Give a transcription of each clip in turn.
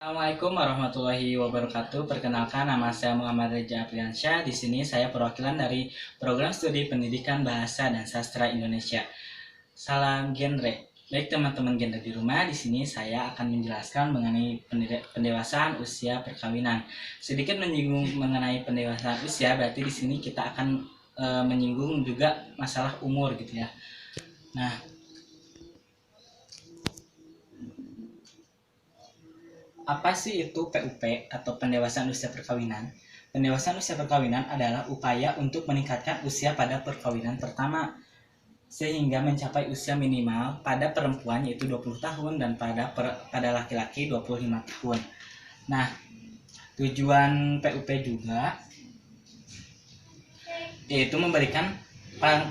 Assalamualaikum warahmatullahi wabarakatuh. Perkenalkan, nama saya Muhammad Reza Apriansyah. Di sini saya perwakilan dari Program Studi Pendidikan Bahasa dan Sastra Indonesia. Salam genre. Baik teman-teman genre di rumah, di sini saya akan menjelaskan mengenai pendewasaan usia perkawinan. Sedikit menyinggung mengenai pendewasaan usia, berarti di sini kita akan menyinggung juga masalah umur gitu ya. Nah, apa sih itu PUP atau pendewasaan usia perkawinan? Pendewasaan usia perkawinan adalah upaya untuk meningkatkan usia pada perkawinan pertama sehingga mencapai usia minimal pada perempuan yaitu 20 tahun dan pada laki-laki 25 tahun. Nah, tujuan PUP juga yaitu memberikan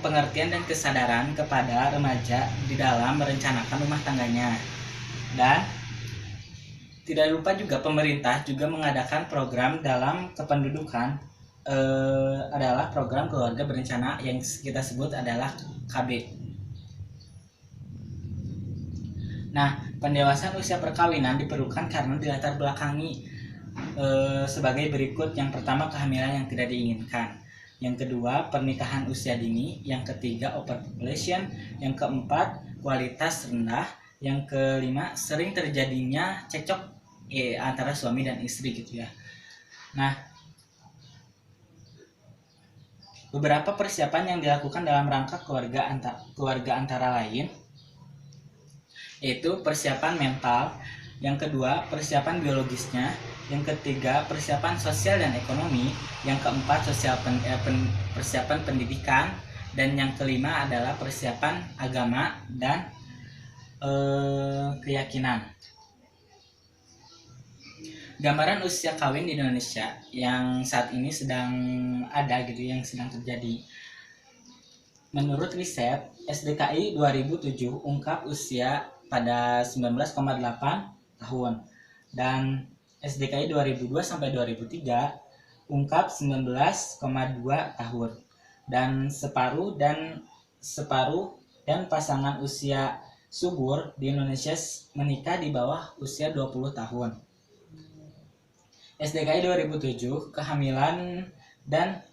pengertian dan kesadaran kepada remaja di dalam merencanakan rumah tangganya. Dan tidak lupa juga pemerintah juga mengadakan program dalam kependudukan adalah program keluarga berencana yang kita sebut adalah KB. Nah, pendewasaan usia perkawinan diperlukan karena dilatar belakangi sebagai berikut. Yang pertama, kehamilan yang tidak diinginkan. Yang kedua, pernikahan usia dini. Yang ketiga, overpopulation. Yang keempat, kualitas rendah. Yang kelima, sering terjadinya cekcok antara suami dan istri gitu ya. Nah, beberapa persiapan yang dilakukan dalam rangka keluarga antara lain yaitu persiapan mental, yang kedua persiapan biologisnya, yang ketiga persiapan sosial dan ekonomi, yang keempat persiapan pendidikan, dan yang kelima adalah persiapan agama dan keyakinan. Gambaran usia kawin di Indonesia yang saat ini sedang ada gitu, yang sedang terjadi. Menurut riset SDKI 2007 ungkap usia pada 19,8 tahun dan SDKI 2002 sampai 2003 ungkap 19,2 tahun dan separuh dan pasangan usia subur di Indonesia menikah di bawah usia 20 tahun. SDKI 2007, kehamilan dan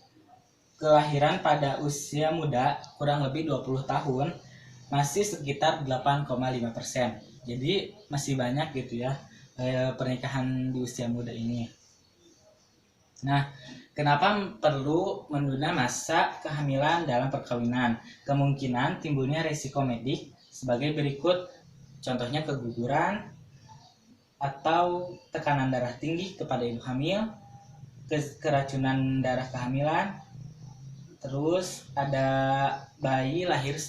kelahiran pada usia muda kurang lebih 20 tahun masih sekitar 8,5%. Jadi masih banyak gitu ya pernikahan di usia muda ini. Nah, kenapa perlu menunda masa kehamilan dalam perkawinan? Kemungkinan timbulnya risiko medik sebagai berikut. Contohnya keguguran, atau tekanan darah tinggi kepada ibu hamil, keracunan darah kehamilan, terus ada bayi lahir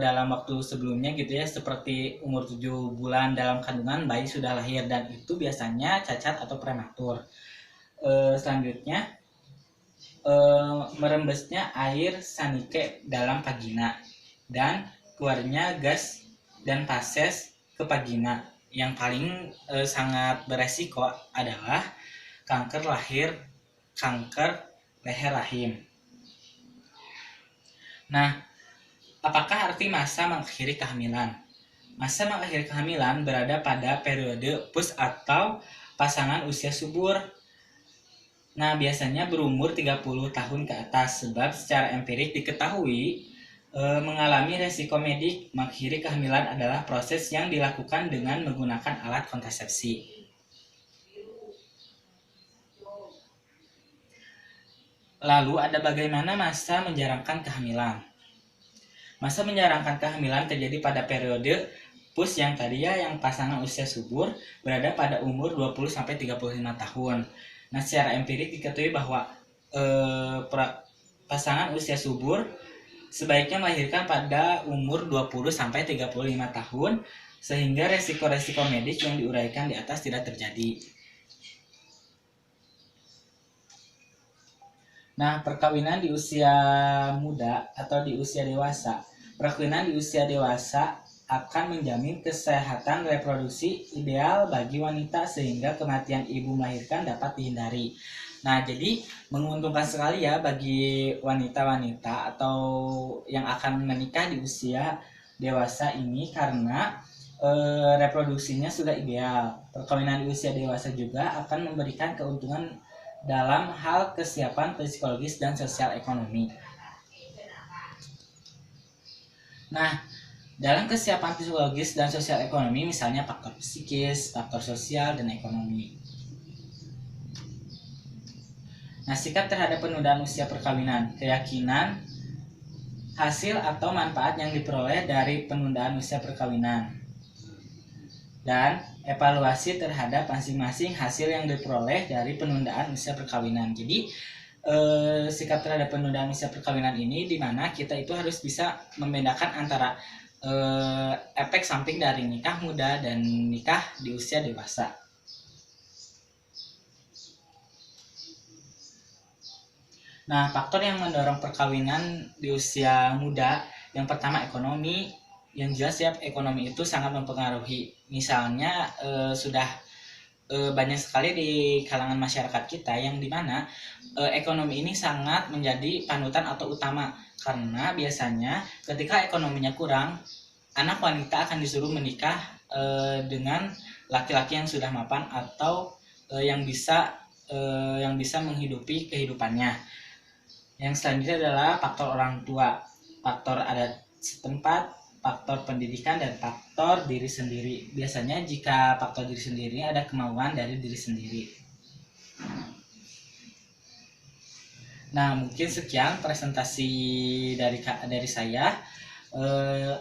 dalam waktu sebelumnya gitu ya, seperti umur 7 bulan dalam kandungan bayi sudah lahir dan itu biasanya cacat atau prematur. Selanjutnya merembesnya air sanike dalam vagina dan keluarnya gas dan fases ke vagina. Yang paling sangat beresiko adalah kanker leher rahim. Nah, apakah arti masa mengakhiri kehamilan? Masa mengakhiri kehamilan berada pada periode pus atau pasangan usia subur. Nah, biasanya berumur 30 tahun ke atas, sebab secara empirik diketahui mengalami resiko medik. Mengakhiri kehamilan adalah proses yang dilakukan dengan menggunakan alat kontrasepsi. Lalu ada bagaimana masa menjarangkan kehamilan? Masa menjarangkan kehamilan terjadi pada periode pus yang tadi ya, yang pasangan usia subur berada pada umur 20-35 tahun. Nah, secara empirik diketahui bahwa pasangan usia subur sebaiknya melahirkan pada umur 20-35 tahun sehingga resiko-resiko medis yang diuraikan di atas tidak terjadi. Nah, perkawinan di usia muda atau di usia dewasa. Perkawinan di usia dewasa akan menjamin kesehatan reproduksi ideal bagi wanita sehingga kematian ibu melahirkan dapat dihindari. Nah, jadi menguntungkan sekali ya bagi wanita-wanita atau yang akan menikah di usia dewasa ini, karena reproduksinya sudah ideal. Perkawinan di usia dewasa juga akan memberikan keuntungan dalam hal kesiapan psikologis dan sosial ekonomi. Nah, dalam kesiapan psikologis dan sosial ekonomi misalnya faktor psikis, faktor sosial, dan ekonomi. Nah, sikap terhadap penundaan usia perkawinan, keyakinan, hasil atau manfaat yang diperoleh dari penundaan usia perkawinan, dan evaluasi terhadap masing-masing hasil yang diperoleh dari penundaan usia perkawinan. Jadi, sikap terhadap penundaan usia perkawinan ini di mana kita itu harus bisa membedakan antara efek samping dari nikah muda dan nikah di usia dewasa. Nah, faktor yang mendorong perkawinan di usia muda, yang pertama ekonomi. Yang jelas ya, ekonomi itu sangat mempengaruhi. Misalnya sudah banyak sekali di kalangan masyarakat kita yang dimana ekonomi ini sangat menjadi panutan atau utama, karena biasanya ketika ekonominya kurang, anak wanita akan disuruh menikah dengan laki-laki yang sudah mapan atau yang bisa menghidupi kehidupannya. Yang selanjutnya adalah faktor orang tua, faktor adat setempat, faktor pendidikan, dan faktor diri sendiri. Biasanya jika faktor diri sendiri ada kemauan dari diri sendiri. Nah, mungkin sekian presentasi dari saya.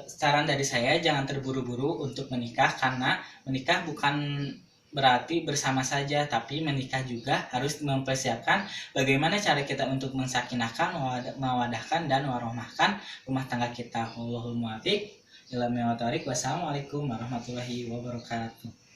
Saran dari saya, jangan terburu-buru untuk menikah, karena menikah bukan berarti bersama saja, tapi menikah juga harus mempersiapkan bagaimana cara kita untuk mensakinahkan, mawadahkan, dan warohmahkan rumah tangga kita. Wallahul muwaffiq ila aqwamit thoriq. Wassalamualaikum warahmatullahi wabarakatuh.